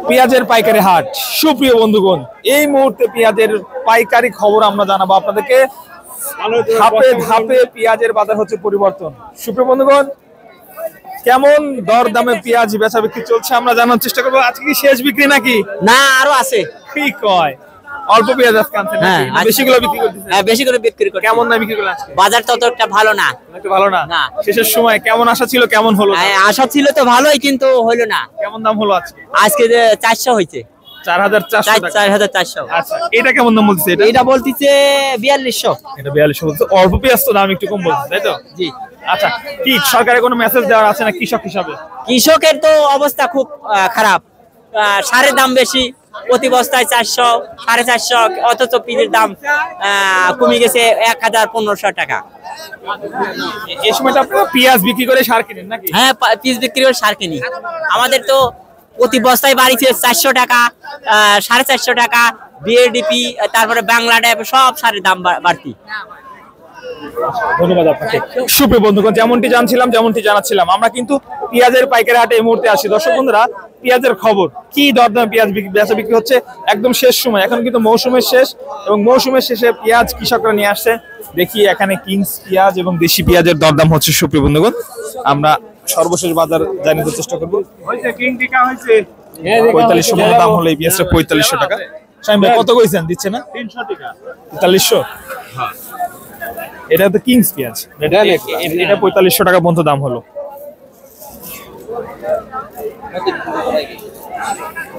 পেঁয়াজের পাইকারি হাট। সুপ্রিয় বন্ধুগণ, এই মুহূর্তে পেঁয়াজের পাইকারি খবর আমরা জানাবো আপনাদেরকে। ধাপে ধাপে পেঁয়াজের বাজার হচ্ছে পরিবর্তন। সুপ্রিয় বন্ধুগণ, কেমন দর দামে পেঁয়াজ বেচা বিক্রি চলছে আমরা জানার চেষ্টা করবো। আজকে কি শেষ বিক্রি নাকি? না, আরো আছে। কি কয়? অল্প পেঁয়াজ আজকে আনছেন নাকি? হ্যাঁ, বেশিগুলো বিক্রি করতেছেন? হ্যাঁ, বেশি করে বিক্রি করে। কেমন না বিক্রি করলেন আজকে? বাজার ততটা ভালো না। একটু ভালো না? না। শেষের সময় কেমন আশা ছিল, কেমন হলো? হ্যাঁ, আশা ছিল তো ভালোই, কিন্তু হলো না। কেমন দাম হলো আজকে? আজকে যে 400 হয়েছে। 4400 টাকা। 4400। আচ্ছা, এটা কেমন দাম বলতেছে? এটা বলতিছে 4200। এটা 4200 বলতে অল্প পেঁয়াজ তো দাম একটু কম বলছে, তাই তো? জি। আচ্ছা, কি সরকারের কোনো মেসেজ দেওয়ার আছে না কৃষক হিসাবে? কৃষকের তো অবস্থা খুব খারাপ। সারের দাম বেশি, প্রতি বস্তায় 400, 450, অথচ পিজের দাম কমে গেছে 1000-1500 টাকা। এই সময়টা আপনারা পেঁয়াজ বিক্রি করে সার কিনেন নাকি? হ্যাঁ, পিস বিক্রি করে সার কিনি। আমাদের তো প্রতি বস্তায় বাড়িছে 400 টাকা, 450 টাকা, বিএডিপি, তারপরে বাংলা ট্যাপ, সব সারের দাম বাড়তি। ধন্যবাদ আপনাকে। সুপ্রিয় বন্ধুগণ, যেমনটি জানছিলাম, যেমনটি জানাচ্ছিলাম, আমরা কিন্তু পেঁয়াজের পাইকারি হাটে এই মুহূর্তে আসি। দর্শক বন্ধুরা, পেঁয়াজের খবর কি দরদামে পেঁয়াজ বেচা বিক্রি হচ্ছে একদম শেষ সময়। এখন কিন্তু মৌসুমের শেষ, এবং মৌসুমের শেষে পেঁয়াজ কৃষকরা নিয়ে আসছে। দেখি এখানে কিংস পেঁয়াজ এবং দেশি পেঁয়াজের দরদাম হচ্ছে। সুপ্রিয় বন্ধুগণ, আমরা সর্বশেষ বাজার জানাতে চেষ্টা করবো। 4500 মতো দাম হলো এই পেঁয়াজটা, 4500 টাকা। শামিম ভাই কত কইছেন? দিচ্ছে না? 300 টাকা। 4300? হ্যাঁ, এটা তো কিংস পেঁয়াজ। এটা 4500 টাকা পর্যন্ত দাম হলো।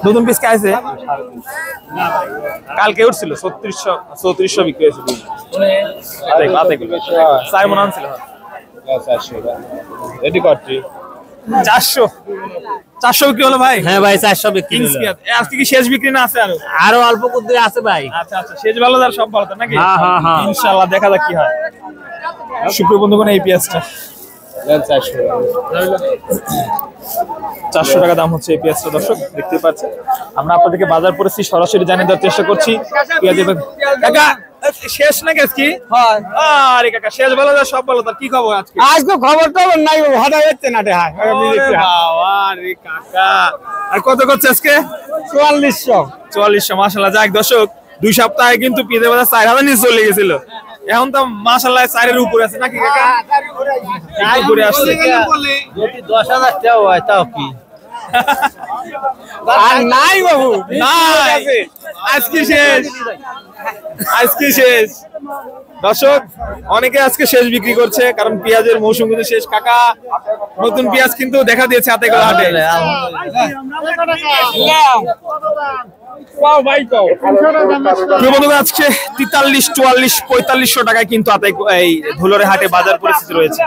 নতুন পিস কাইছে কালকে উঠছিল 3400 বিক্রি হয়েছে। সাইমন আনছিল 400 বিক্রি হলো ভাই। হ্যাঁ ভাই, 400 বিক্রি কিংস পেঁয়াজ আজকে কি শেষ বিক্রি না আছে আরো অল্প কুদ্দে আছে ভাই। আচ্ছা আচ্ছা, শেষ ভালো আর সব ভালো তো নাকি? হ্যাঁ। ইনশাআল্লাহ দেখা যাক কি হয়। সুপ্রিয় বন্ধুগণ, এই পেঁয়াজটা 400 টাকা দাম হচ্ছে এই পেঁয়াজটা। দর্শক দেখতে পাচ্ছেন, আমরা আপনাদেরকে বাজার পরিস্থিতি সরাসরি জানিয়ে দেওয়ার চেষ্টা করছি। পেঁয়াজের কাকা শেষ না আজকে? আরে কাকা, শেষ ভালো আর সব ভালো, তার কি খবর আজকে? আজকে খবর তো নাই, হঠাৎ হচ্ছে না রে। হ্যাঁ, বাবা রে কাকা, আর কত করছে আজকে? 4400। মাশাআল্লাহ। যাক দর্শক, 2 সপ্তাহে কিন্তু পেঁয়াজের বাজার 4000 নিচে চলে গেছিল। এখন তো মাশাআল্লাহ 4 এর উপরে আছে নাকি কাকা? উপরে আসছে। যদি 10000 টাকা হয় তাও কি? আর নাই বাবু, নাই, আজকে শেষ। দর্শক, অনেকে আজকে শেষ বিক্রি করছে, কারণ পেঁয়াজের মৌসুম কিন্তু শেষ। কাকা, নতুন পেঁয়াজ কিন্তু দেখা দিয়েছে হাতেগোলা হাটে। আজকে 43, 44, 4500 টাকায় কিন্তু এই ধুলোরে হাটে বাজার পরিস্থিতি রয়েছে।